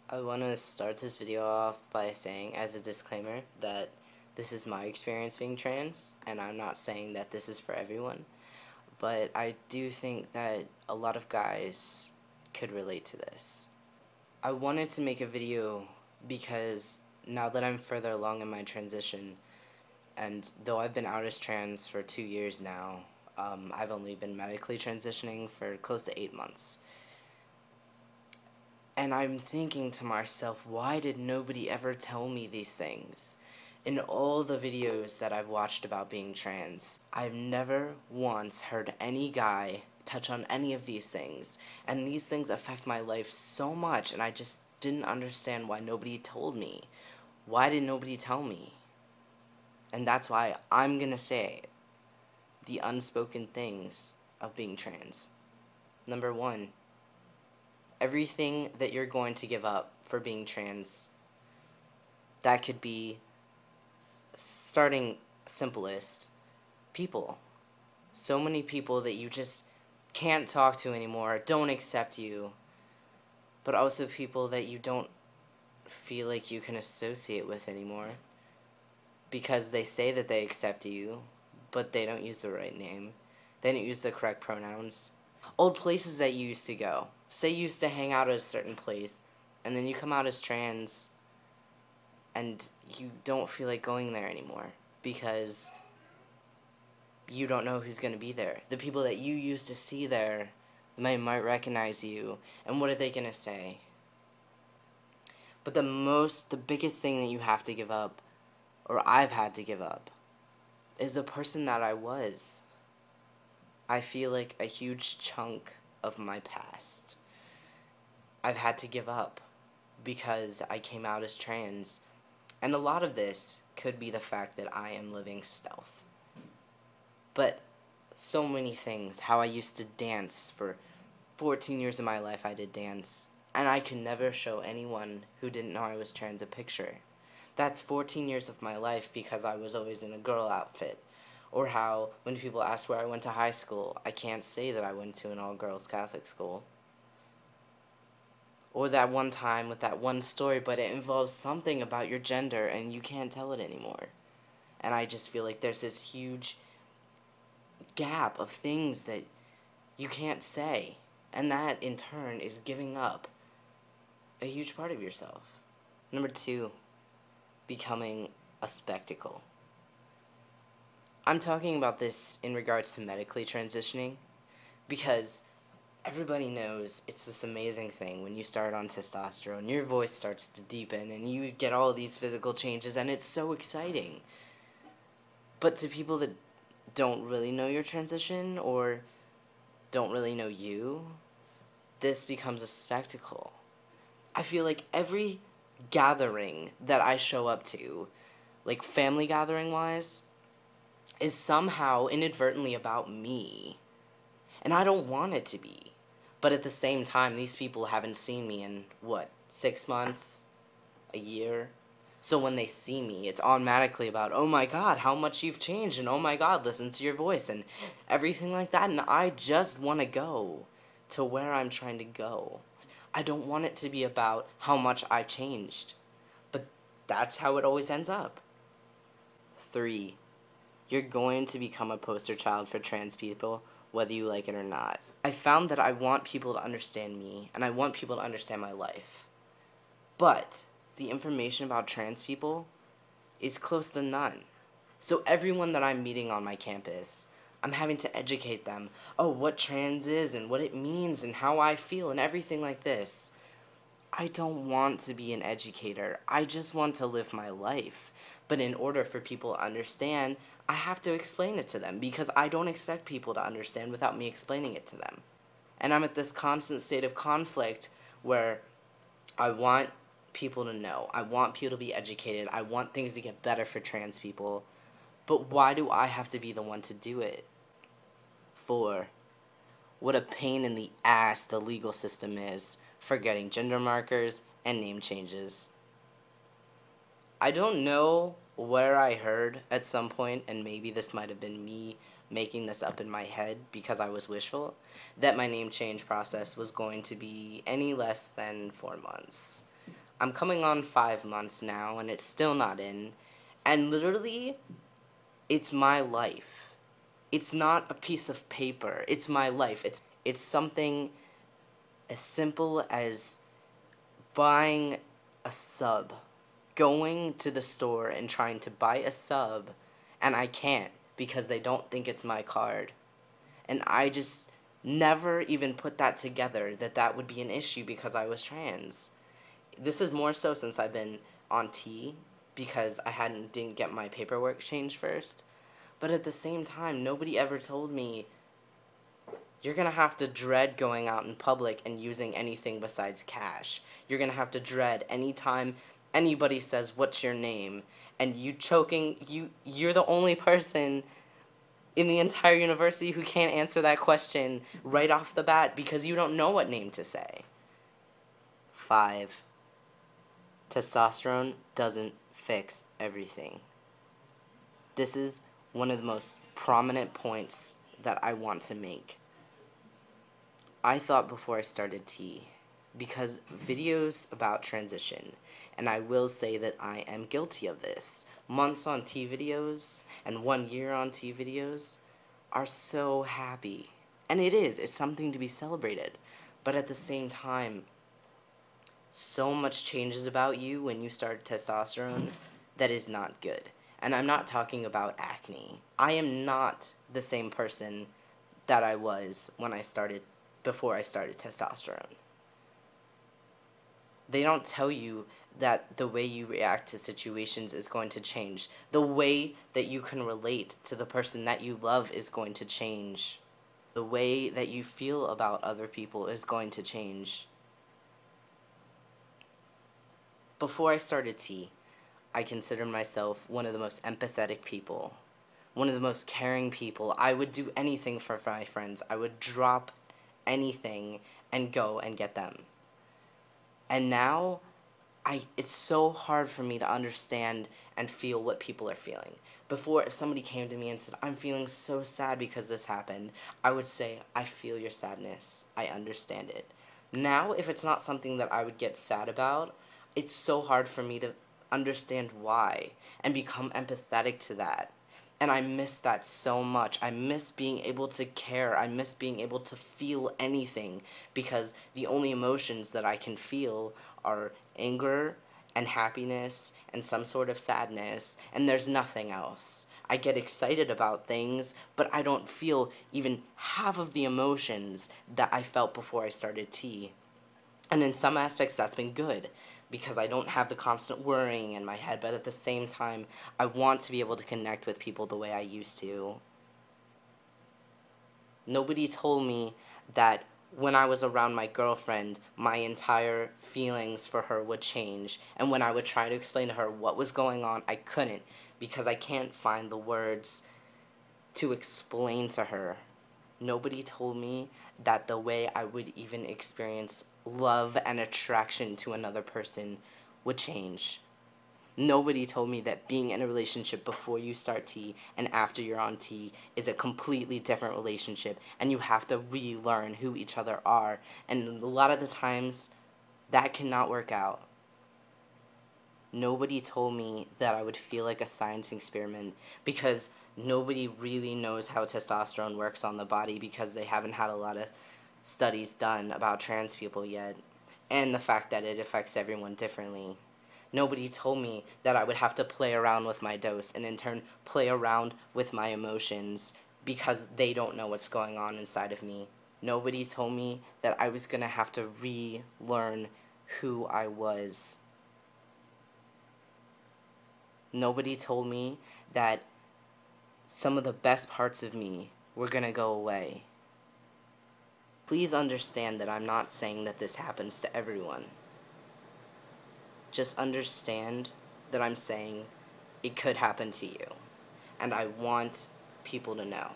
I want to start this video off by saying, as a disclaimer, that this is my experience being trans, and I'm not saying that this is for everyone, but I do think that a lot of guys could relate to this. I wanted to make a video because now that I'm further along in my transition, and though I've been out as trans for 2 years now, I've only been medically transitioning for close to 8 months. And I'm thinking to myself, why did nobody ever tell me these things? In all the videos that I've watched about being trans, I've never once heard any guy touch on any of these things. And these things affect my life so much, and I just didn't understand why nobody told me. Why did nobody tell me? And that's why I'm gonna say the unspoken things of being trans. Number one, everything that you're going to give up for being trans. That could be, starting simplest, people. So many people that you just can't talk to anymore, don't accept you, but also people that you don't feel like you can associate with anymore because they say that they accept you, but they don't use the right name. They don't use the correct pronouns. Old places that you used to go. Say you used to hang out at a certain place, and then you come out as trans, and you don't feel like going there anymore because you don't know who's going to be there. The people that you used to see there might recognize you, and what are they going to say? But the biggest thing that you have to give up, or I've had to give up, is the person that I was. I feel like a huge chunk of my past I've had to give up because I came out as trans. And a lot of this could be the fact that I am living stealth. But so many things, how I used to dance for 14 years of my life, I did dance. And I could never show anyone who didn't know I was trans a picture. That's 14 years of my life because I was always in a girl outfit. Or how, when people ask where I went to high school, I can't say that I went to an all-girls Catholic school. Or that one time with that one story, but it involves something about your gender and you can't tell it anymore. And I just feel like there's this huge gap of things that you can't say. And that, in turn, is giving up a huge part of yourself. Number two, becoming a spectacle. I'm talking about this in regards to medically transitioning because everybody knows it's this amazing thing when you start on testosterone. Your voice starts to deepen and you get all these physical changes, and it's so exciting. But to people that don't really know your transition or don't really know you, this becomes a spectacle. I feel like every gathering that I show up to, like family gathering wise, is somehow inadvertently about me. And I don't want it to be. But at the same time, these people haven't seen me in, what, 6 months? A year? So when they see me, it's automatically about, oh my god, how much you've changed, and oh my god, listen to your voice, and everything like that. And I just want to go to where I'm trying to go. I don't want it to be about how much I've changed. But that's how it always ends up. 3. You're going to become a poster child for trans people, whether you like it or not. I found that I want people to understand me, and I want people to understand my life. But the information about trans people is close to none. So everyone that I'm meeting on my campus, I'm having to educate them. Oh, what trans is, and what it means, and how I feel, and everything like this. I don't want to be an educator. I just want to live my life. But in order for people to understand, I have to explain it to them because I don't expect people to understand without me explaining it to them. And I'm at this constant state of conflict where I want people to know. I want people to be educated. I want things to get better for trans people. But why do I have to be the one to do it? 4. What a pain in the ass the legal system is for getting gender markers and name changes. I don't know where I heard at some point, and maybe this might have been me making this up in my head because I was wishful, that my name change process was going to be any less than 4 months. I'm coming on 5 months now, and it's still not in. And literally, it's my life. It's not a piece of paper. It's my life. It's something as simple as buying a sub, going to the store and trying to buy a sub, and I can't because they don't think it's my card. And I just never even put that together, that would be an issue because I was trans. This is more so since I've been on T, because I didn't get my paperwork changed first. But at the same time, nobody ever told me, you're going to have to dread going out in public and using anything besides cash. You're going to have to dread anytime anybody says, what's your name? And you're the only person in the entire university who can't answer that question right off the bat because you don't know what name to say. 5. Testosterone doesn't fix everything. This is one of the most prominent points that I want to make. I thought before I started T, because videos about transition, and I will say that I am guilty of this, months on T videos and 1 year on T videos are so happy. And it's something to be celebrated. But at the same time, so much changes about you when you start testosterone that is not good. And I'm not talking about acne. I am not the same person that I was before I started testosterone. They don't tell you that the way you react to situations is going to change. The way that you can relate to the person that you love is going to change. The way that you feel about other people is going to change. Before I started T, I considered myself one of the most empathetic people, one of the most caring people. I would do anything for my friends. I would drop anything and go and get them. And now, it's so hard for me to understand and feel what people are feeling. Before, if somebody came to me and said, I'm feeling so sad because this happened, I would say, I feel your sadness. I understand it. Now, if it's not something that I would get sad about, it's so hard for me to understand why and become empathetic to that. And I miss that so much. I miss being able to care. I miss being able to feel anything, because the only emotions that I can feel are anger and happiness and some sort of sadness, and there's nothing else. I get excited about things, but I don't feel even half of the emotions that I felt before I started T. And in some aspects, that's been good, because I don't have the constant worrying in my head, but at the same time, I want to be able to connect with people the way I used to. Nobody told me that when I was around my girlfriend, my entire feelings for her would change, and when I would try to explain to her what was going on, I couldn't, because I can't find the words to explain to her. Nobody told me that the way I would even experience love and attraction to another person would change. Nobody told me that being in a relationship before you start T and after you're on T is a completely different relationship, and you have to relearn who each other are, and a lot of the times that cannot work out. Nobody told me that I would feel like a science experiment, because nobody really knows how testosterone works on the body, because they haven't had a lot of studies done about trans people yet, and the fact that it affects everyone differently. Nobody told me that I would have to play around with my dose and in turn play around with my emotions, because they don't know what's going on inside of me. Nobody told me that I was going to have to relearn who I was. Nobody told me that some of the best parts of me were going to go away. Please understand that I'm not saying that this happens to everyone. Just understand that I'm saying it could happen to you. And I want people to know.